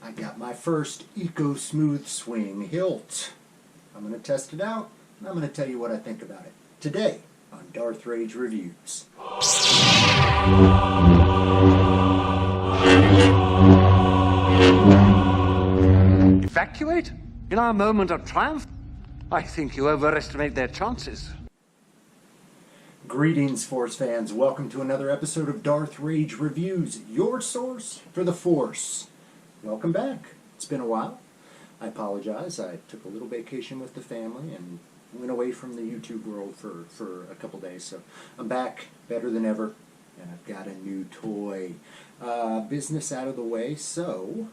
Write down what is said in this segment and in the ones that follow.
I got my first Eco Smoothswing Hilt. I'm going to test it out, and I'm going to tell you what I think about it today on Darth Rage Reviews. Evacuate? In our moment of triumph? I think you overestimate their chances. Greetings, Force fans. Welcome to another episode of Darth Rage Reviews, your source for the Force. Welcome back. It's been a while. I apologize. I took a little vacation with the family and went away from the YouTube world for a couple days. So I'm back, better than ever, and I've got a new toy. Business out of the way, so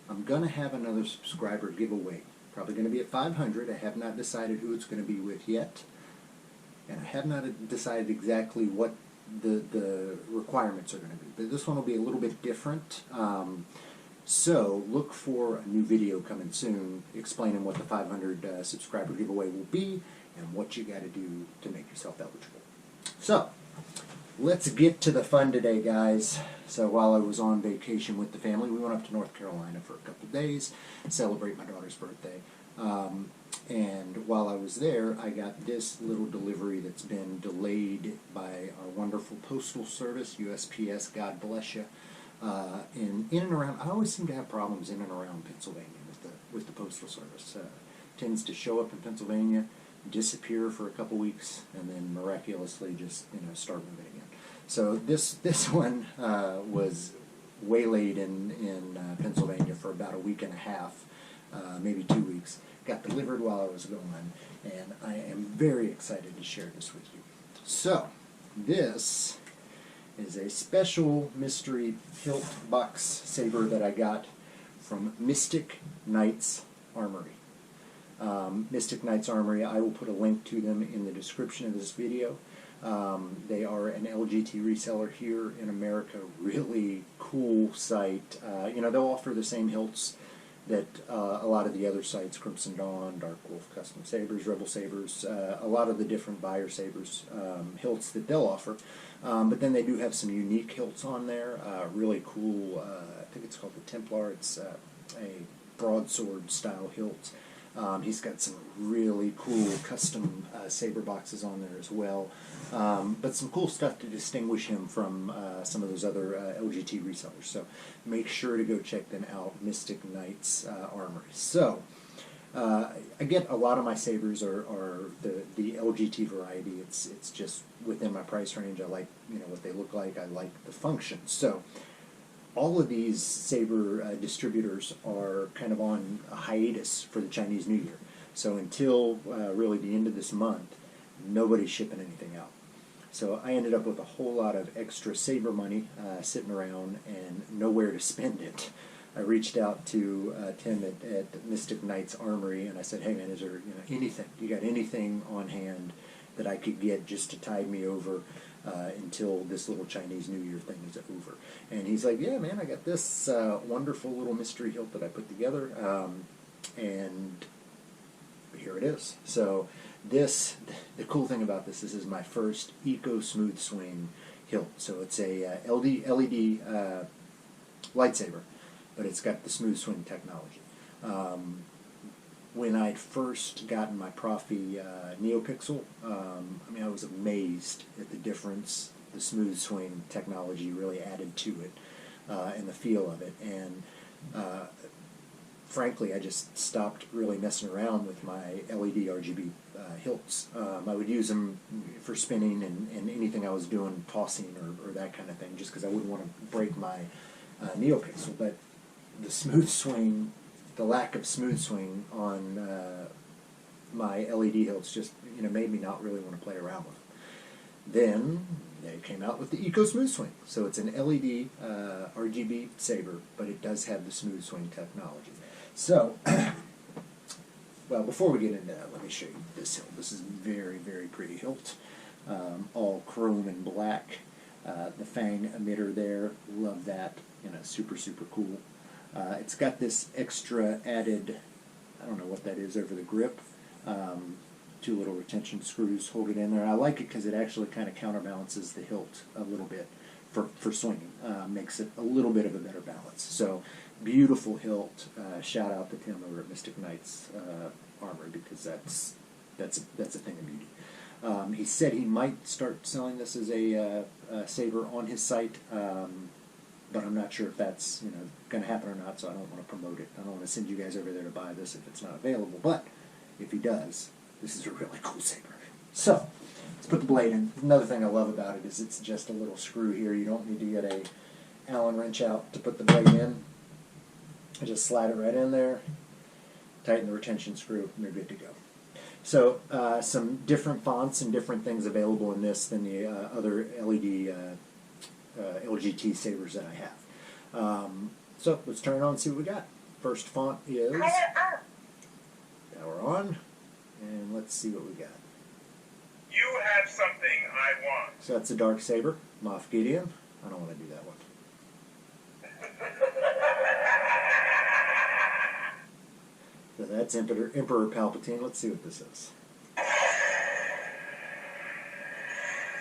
I'm going to have another subscriber giveaway. Probably going to be at 500. I have not decided who it's going to be with yet. And I have not decided exactly what the requirements are going to be. But this one will be a little bit different. So look for a new video coming soon explaining what the 500 subscriber giveaway will be and what you got to do to make yourself eligible. So let's get to the fun today, guys. So while I was on vacation with the family, we went up to North Carolina for a couple of days, celebrate my daughter's birthday. And while I was there, I got this little delivery that's been delayed by our wonderful postal service, USPS, God bless you. In and around, I always seem to have problems in and around Pennsylvania with the postal service. Tends to show up in Pennsylvania, disappear for a couple weeks, and then miraculously just start moving again. So this one was waylaid in Pennsylvania for about a week and a half, maybe 2 weeks. Got delivered while I was gone, and I am very excited to share this with you. So this is a special mystery hilt box saber that I got from Mystic Knights Armory. Mystic Knights Armory, I will put a link to them in the description of this video. They are an LGT reseller here in America. Really cool site. They'll offer the same hilts that a lot of the other sites, Crimson Dawn, Dark Wolf Custom Sabers, Rebel Sabers, a lot of the different buyer sabers, hilts that they'll offer. But then they do have some unique hilts on there, really cool. I think it's called the Templar. It's a broadsword style hilt. He's got some really cool custom saber boxes on there as well. But some cool stuff to distinguish him from some of those other LGT resellers. So make sure to go check them out, Mystic Knights Armory. So I get a lot of my sabers are the LGT variety. It's just within my price range. I like what they look like. I like the function. So all of these saber distributors are kind of on a hiatus for the Chinese New Year. So until really the end of this month, nobody's shipping anything out. So I ended up with a whole lot of extra saber money sitting around and nowhere to spend it. I reached out to Tim at Mystic Knights Armory, and I said, "Hey man, is there anything? You got anything on hand that I could get just to tide me over until this little Chinese New Year thing is over?" And he's like, "Yeah, man, I got this wonderful little mystery hilt that I put together, and here it is." So the cool thing about this is my first Eco Smoothswing hilt. So it's a LED lightsaber, but it's got the Smoothswing technology. When I'd first gotten my Profi NeoPixel, I was amazed at the difference the Smoothswing technology really added to it and the feel of it. And frankly, I just stopped really messing around with my LED RGB hilts. I would use them for spinning and anything I was doing, tossing or that kind of thing, just because I wouldn't want to break my NeoPixel. But the Smoothswing, the lack of Smoothswing on my LED hilts just made me not really want to play around with them. Then they came out with the Eco Smoothswing. So it's an LED RGB saber, but it does have the Smoothswing technology. So, well, before we get into that, let me show you this hilt. This is very, very pretty hilt. All chrome and black. The fang emitter there, love that. Super, super cool. It's got this extra added, I don't know what that is, over the grip. 2 little retention screws hold it in there. I like it because it actually kind of counterbalances the hilt a little bit for swinging. Makes it a little bit of a better balance. So beautiful hilt. Shout out to Tim over at Mystic Knights Armory, because that's a thing of beauty. He said he might start selling this as a saber on his site, but I'm not sure if that's going to happen or not. So I don't want to promote it. I don't want to send you guys over there to buy this if it's not available. But if he does, this is a really cool saber. So let's put the blade in. Another thing I love about it is it's just a little screw here. You don't need to get a Allen wrench out to put the blade in. I just slide it right in there, tighten the retention screw, and you're good to go. So some different fonts and different things available in this than the other LED LGT sabers that I have. So let's turn it on and see what we got. First font is power on, and let's see what we got. You have something I want. So that's a dark saber, Moff Gideon. I don't want to do that one. So that's Emperor Palpatine. Let's see what this is.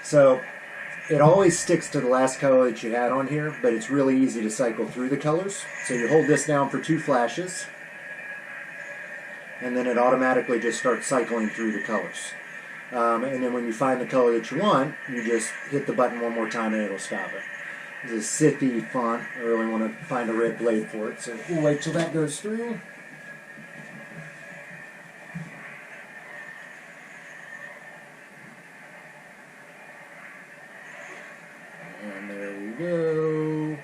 So it always sticks to the last color that you had on here, but it's really easy to cycle through the colors. So you hold this down for 2 flashes, and then it automatically just starts cycling through the colors. And then when you find the color that you want, you just hit the button one more time and it'll stop it. This is a Sithy font. I really want to find a red blade for it, so we'll wait till that goes through. And there we go.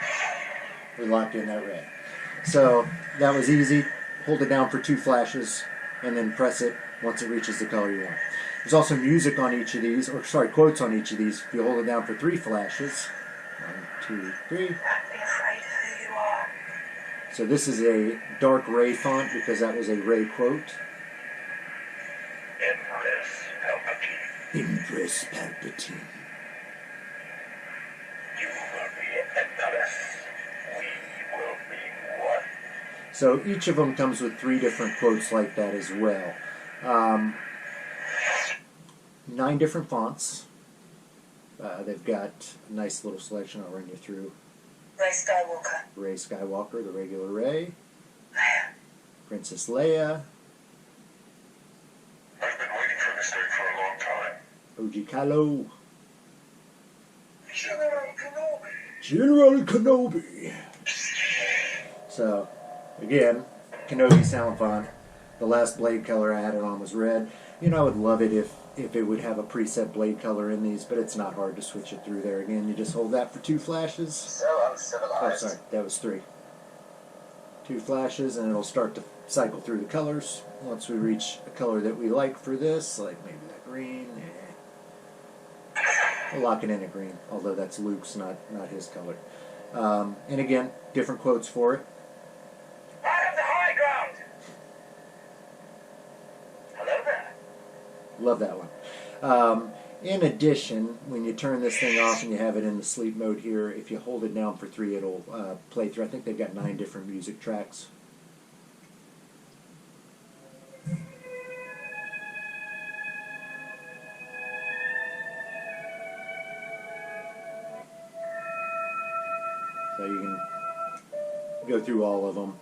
We locked in that red. So that was easy. Hold it down for 2 flashes and then press it once it reaches the color you want. There's also music on each of these, or sorry, quotes on each of these. If you hold it down for 3 flashes, 1, 2, 3. Don't be afraid of who you are. So this is a dark Rey font because that was a Rey quote. Empress Palpatine. Empress Palpatine. You will be Empress. We will be one. So each of them comes with 3 different quotes like that as well. 9 different fonts. They've got a nice little selection. I'll run you through. Rey Skywalker. Rey Skywalker, the regular Rey. Leia. Princess Leia. I've been waiting for this day for a long time. OG Kylo. General Kenobi. General Kenobi. So, again, Kenobi sound font. The last blade color I had it on was red. I would love it if it would have a preset blade color in these, but it's not hard to switch it through there. Again, you just hold that for 2 flashes. So uncivilized. Oh, sorry, that was 3. 2 flashes, and it'll start to cycle through the colors. Once we reach a color that we like for this, like maybe that green, we'll lock it in at green, although that's Luke's, not his color. And again, different quotes for it. I have the high ground. Hello there. Love that one. In addition, when you turn this thing off and you have it in the sleep mode here, if you hold it down for 3, it'll play through. I think they've got 9 different music tracks. So you can go through all of them.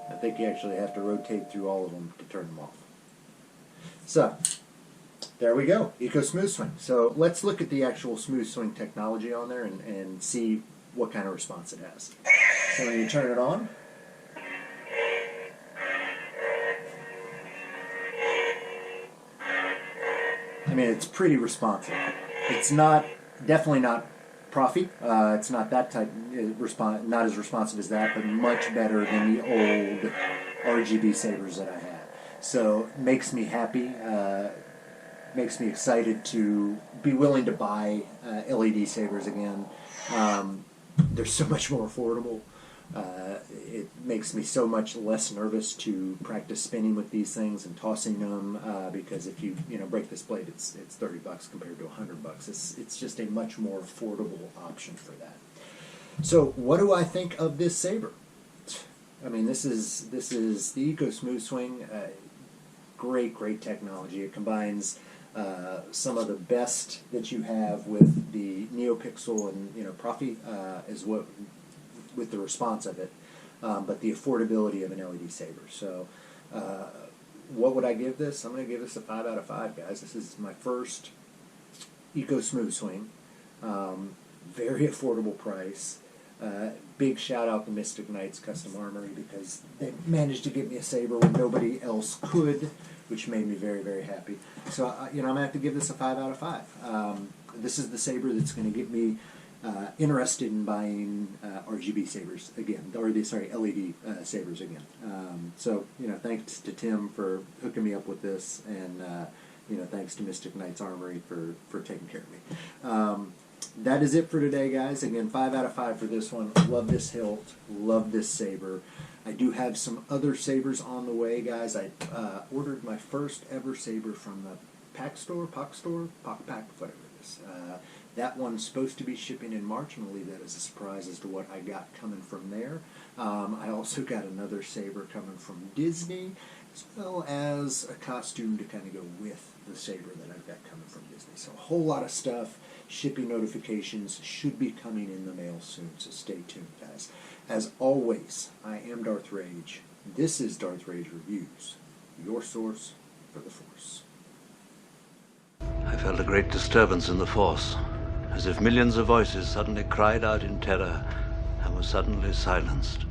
I think you actually have to rotate through all of them to turn them off. So, there we go, Eco Smoothswing. So let's look at the actual Smoothswing technology on there and see what kind of response it has. So when you turn it on, I mean, it's pretty responsive. It's definitely not Profi. It's not that type, not as responsive as that, but much better than the old RGB sabers that I had. So it makes me happy, makes me excited to be willing to buy LED sabers again. They're so much more affordable. It makes me so much less nervous to practice spinning with these things and tossing them, because if you break this blade, it's $30 compared to $100. It's just a much more affordable option for that. So what do I think of this saber? I mean, this is the Eco Smoothswing. Great technology. It combines some of the best that you have with the NeoPixel and Profi is what with the response of it, but the affordability of an LED saber. So, what would I give this? I'm going to give this a 5 out of 5, guys. This is my first Eco Smoothswing. Very affordable price. Big shout out to Mystic Knights Custom Armory because they managed to get me a saber when nobody else could, which made me very, very happy. So, I'm going to have to give this a 5 out of 5. This is the saber that's going to get me interested in buying RGB sabers again, or LED sabers again. So, thanks to Tim for hooking me up with this, and thanks to Mystic Knights Armory for taking care of me. That is it for today, guys. Again, 5 out of 5 for this one. Love this hilt. Love this saber. I do have some other sabers on the way, guys. I ordered my first ever saber from the Pack, whatever it is. That one's supposed to be shipping in March. I'm going to leave that as a surprise as to what I got coming from there. I also got another saber coming from Disney, as well as a costume to kind of go with the saber that I've got coming from Disney. So a whole lot of stuff. Shipping notifications should be coming in the mail soon, so stay tuned, guys. As always, I am Darth Rage. This is Darth Rage Reviews, your source for the Force. I felt a great disturbance in the Force, as if millions of voices suddenly cried out in terror and were suddenly silenced.